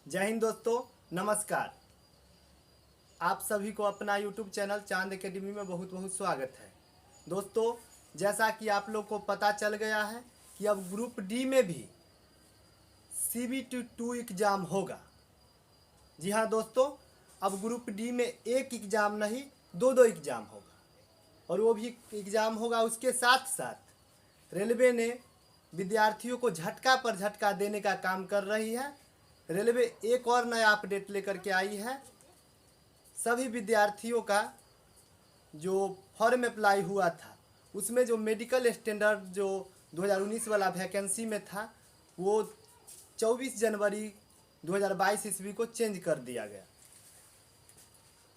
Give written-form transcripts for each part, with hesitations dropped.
जय हिंद दोस्तों, नमस्कार। आप सभी को अपना YouTube चैनल चांद एकेडमी में बहुत बहुत स्वागत है। दोस्तों, जैसा कि आप लोग को पता चल गया है कि अब ग्रुप डी में भी CBT2 एग्ज़ाम होगा। जी हाँ दोस्तों, अब ग्रुप डी में एक एग्ज़ाम नहीं, दो एग्ज़ाम होगा। और वो भी एग्ज़ाम होगा, उसके साथ साथ रेलवे ने विद्यार्थियों को झटका पर झटका देने का काम कर रही है। रेलवे एक और नया अपडेट लेकर के आई है। सभी विद्यार्थियों का जो फॉर्म अप्लाई हुआ था उसमें जो मेडिकल स्टैंडर्ड जो 2019 वाला वैकेंसी में था वो 24 जनवरी 2022 ईस्वी को चेंज कर दिया गया।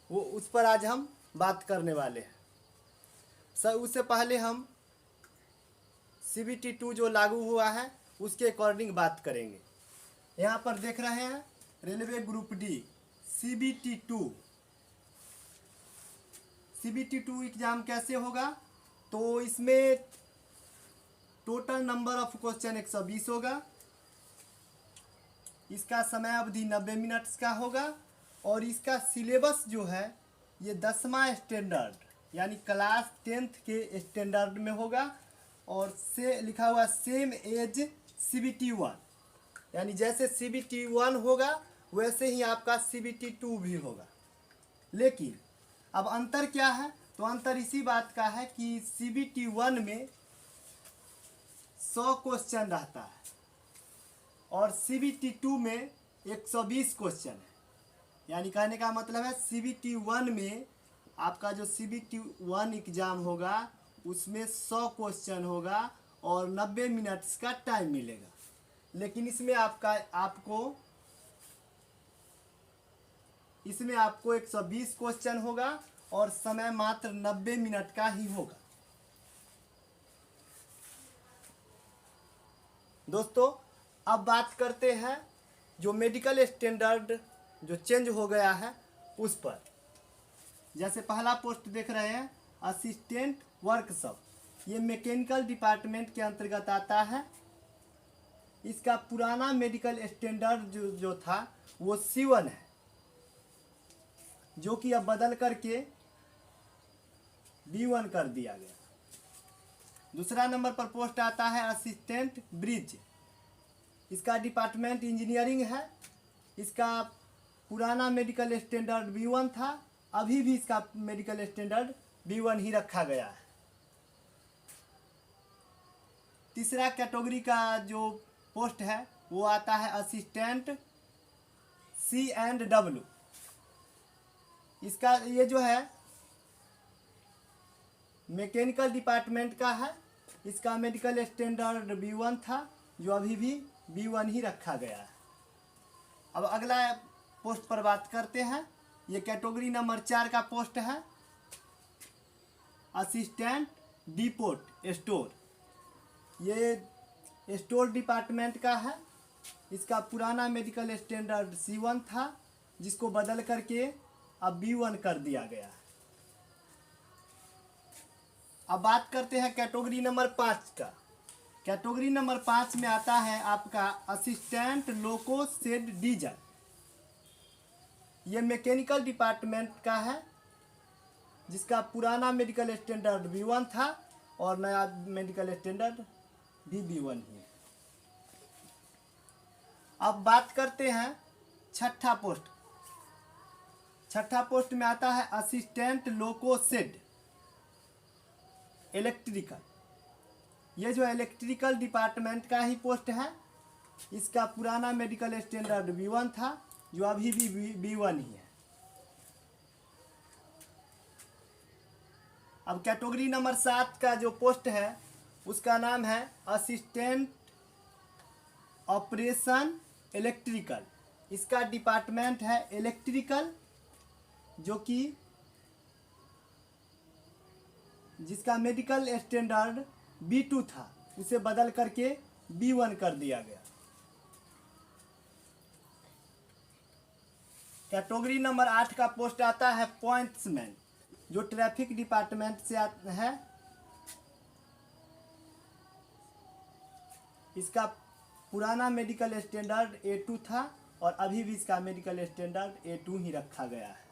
वो उस पर आज हम बात करने वाले हैं। सर, उससे पहले हम CBT2 जो लागू हुआ है उसके अकॉर्डिंग बात करेंगे। यहाँ पर देख रहे हैं railway group D CBT2 exam कैसे होगा। तो इसमें टोटल नंबर ऑफ क्वेश्चन 120 होगा। इसका समय अवधि 90 मिनट्स का होगा और इसका सिलेबस जो है ये 10वां स्टैंडर्ड यानी क्लास 10th के स्टैंडर्ड में होगा। और से लिखा हुआ सेम एज CBT1, यानी जैसे CBT1 होगा वैसे ही आपका CBT2 भी होगा। लेकिन अब अंतर क्या है, तो अंतर इसी बात का है कि CBT1 में 100 क्वेश्चन रहता है और CBT2 में 120 क्वेश्चन है। यानी कहने का मतलब है CBT1 में आपका जो CBT1 एग्ज़ाम होगा उसमें 100 क्वेश्चन होगा और 90 मिनट्स का टाइम मिलेगा। लेकिन इसमें आपको 120 क्वेश्चन होगा और समय मात्र 90 मिनट का ही होगा। दोस्तों, अब बात करते हैं जो मेडिकल स्टैंडर्ड जो चेंज हो गया है उस पर। जैसे पहला पोस्ट देख रहे हैं असिस्टेंट वर्कशॉप, ये मैकेनिकल डिपार्टमेंट के अंतर्गत आता है। इसका पुराना मेडिकल स्टैंडर्ड जो था वो C1 है, जो कि अब बदल करके B1 कर दिया गया। दूसरा नंबर पर पोस्ट आता है असिस्टेंट ब्रिज। इसका डिपार्टमेंट इंजीनियरिंग है। इसका पुराना मेडिकल स्टैंडर्ड B1 था, अभी भी इसका मेडिकल स्टैंडर्ड B1 ही रखा गया है। तीसरा कैटेगरी का जो पोस्ट है वो आता है असिस्टेंट C&W। इसका ये जो है मैकेनिकल डिपार्टमेंट का है। इसका मेडिकल स्टैंडर्ड B1 था, जो अभी भी B1 ही रखा गया है। अब अगला पोस्ट पर बात करते हैं। ये कैटेगरी नंबर 4 का पोस्ट है असिस्टेंट डिपोट स्टोर। ये स्टोर डिपार्टमेंट का है। इसका पुराना मेडिकल स्टैंडर्ड C1 था, जिसको बदल करके अब B1 कर दिया गया है। अब बात करते हैं कैटेगरी नंबर 5 का। कैटेगरी नंबर 5 में आता है आपका असिस्टेंट लोको शेड डीजल। ये मैकेनिकल डिपार्टमेंट का है, जिसका पुराना मेडिकल स्टैंडर्ड B1 था और नया मेडिकल स्टैंडर्ड भी B1 ही है। अब बात करते हैं छठा पोस्ट। छठा पोस्ट में आता है असिस्टेंट लोको शेड इलेक्ट्रिकल। ये जो इलेक्ट्रिकल डिपार्टमेंट का ही पोस्ट है। इसका पुराना मेडिकल स्टैंडर्ड B1 था, जो अभी भी B1 ही है। अब कैटेगरी नंबर 7 का जो पोस्ट है उसका नाम है असिस्टेंट ऑपरेशन इलेक्ट्रिकल। इसका डिपार्टमेंट है इलेक्ट्रिकल, जो कि जिसका मेडिकल स्टैंडर्ड B2 था, उसे बदल करके B1 कर दिया गया। कैटेगरी नंबर 8 का पोस्ट आता है पॉइंट्समैन, जो ट्रैफिक डिपार्टमेंट से है। इसका पुराना मेडिकल स्टैंडर्ड A2 था और अभी भी इसका मेडिकल स्टैंडर्ड A2 ही रखा गया है।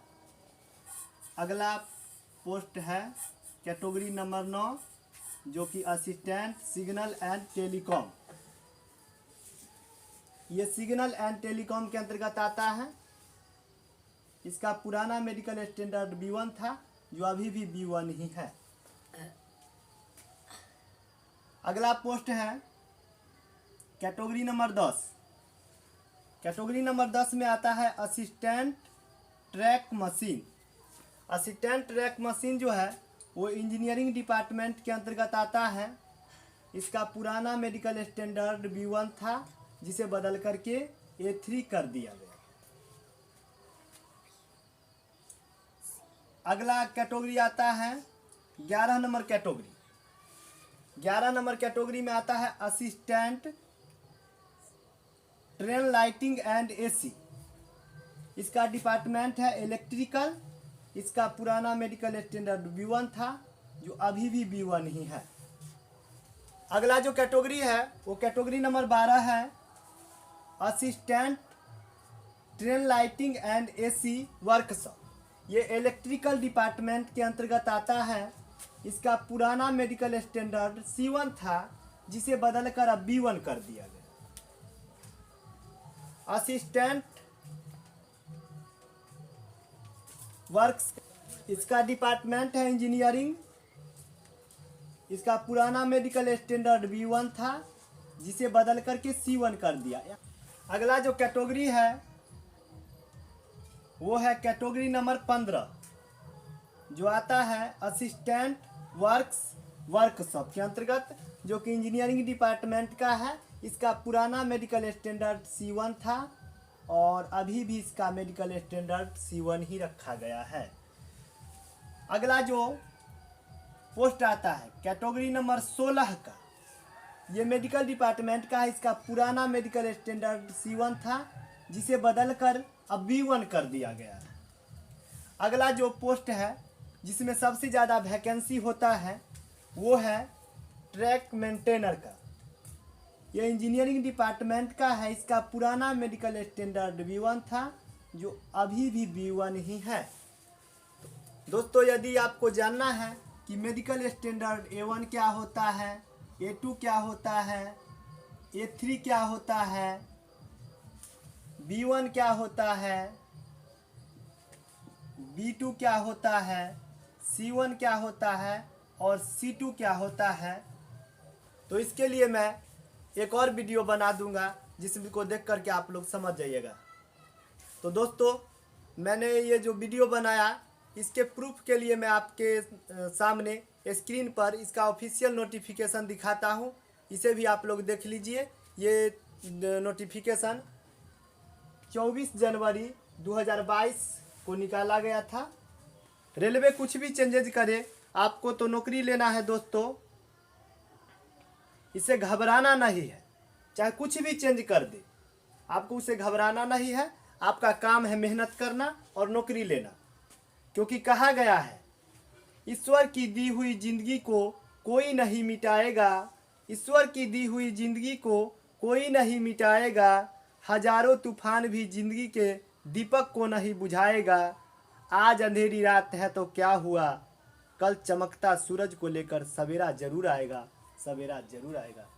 अगला पोस्ट है कैटेगरी नंबर 9, जो कि असिस्टेंट सिग्नल एंड टेलीकॉम। ये सिग्नल एंड टेलीकॉम के अंतर्गत आता है। इसका पुराना मेडिकल स्टैंडर्ड B1 था, जो अभी भी B1 ही है। अगला पोस्ट है कैटेगरी नंबर 10। कैटेगरी नंबर 10 में आता है assistant track machine. Assistant track machine जो है वो इंजीनियरिंग डिपार्टमेंट के अंतर्गत आता है। इसका पुराना मेडिकल स्टैंडर्ड B1 था, जिसे बदल करके A3 कर दिया गया। अगला कैटेगरी आता है 11 नंबर कैटेगरी। 11 नंबर कैटेगरी में आता है assistant train lighting and AC। इसका डिपार्टमेंट है इलेक्ट्रिकल। इसका पुराना मेडिकल स्टैंडर्ड B1 था, जो अभी भी B1 ही है। अगला जो कैटेगरी है वो कैटेगरी नंबर 12 है assistant train lighting and AC workshop. ये इलेक्ट्रिकल डिपार्टमेंट के अंतर्गत आता है। इसका पुराना मेडिकल स्टैंडर्ड C1 था, जिसे बदलकर अब B1 कर दिया गया। असिस्टेंट वर्क्स, इसका डिपार्टमेंट है इंजीनियरिंग। इसका पुराना मेडिकल स्टैंडर्ड B1 था, जिसे बदल करके C1 कर दिया। अगला जो कैटेगरी है वो है कैटेगरी नंबर 15, जो आता है असिस्टेंट वर्क्स वर्कशॉप के अंतर्गत, जो कि इंजीनियरिंग डिपार्टमेंट का है। इसका पुराना मेडिकल स्टैंडर्ड C1 था और अभी भी इसका मेडिकल स्टैंडर्ड C1 ही रखा गया है। अगला जो पोस्ट आता है कैटेगरी नंबर 16 का, ये मेडिकल डिपार्टमेंट का है। इसका पुराना मेडिकल स्टैंडर्ड C1 था, जिसे बदलकर अब B1 कर दिया गया है। अगला जो पोस्ट है जिसमें सबसे ज़्यादा वैकेंसी होता है वो है ट्रैक मेंटेनर का। ये इंजीनियरिंग डिपार्टमेंट का है। इसका पुराना मेडिकल स्टैंडर्ड B1 था, जो अभी भी B1 ही है। दोस्तों, यदि आपको जानना है कि मेडिकल स्टैंडर्ड A1 क्या होता है, A2 क्या होता है, A3 क्या होता है, B1 क्या होता है, B2 क्या होता है, C1 क्या होता है और C2 क्या होता है, तो इसके लिए मैं एक और वीडियो बना दूंगा, जिसको देख करके आप लोग समझ जाइएगा। तो दोस्तों, मैंने ये जो वीडियो बनाया, इसके प्रूफ के लिए मैं आपके सामने स्क्रीन पर इसका ऑफिशियल नोटिफिकेशन दिखाता हूँ। इसे भी आप लोग देख लीजिए। ये नोटिफिकेशन 24 जनवरी 2022 को निकाला गया था। रेलवे कुछ भी चेंजेज करे, आपको तो नौकरी लेना है दोस्तों, इसे घबराना नहीं है। चाहे कुछ भी चेंज कर दे, आपको उसे घबराना नहीं है। आपका काम है मेहनत करना और नौकरी लेना, क्योंकि कहा गया है ईश्वर की दी हुई जिंदगी को कोई नहीं मिटाएगा। ईश्वर की दी हुई जिंदगी को कोई नहीं मिटाएगा। हजारों तूफान भी जिंदगी के दीपक को नहीं बुझाएगा। आज अंधेरी रात है तो क्या हुआ, कल चमकता सूरज को लेकर सवेरा जरूर आएगा, सवेरा जरूर आएगा।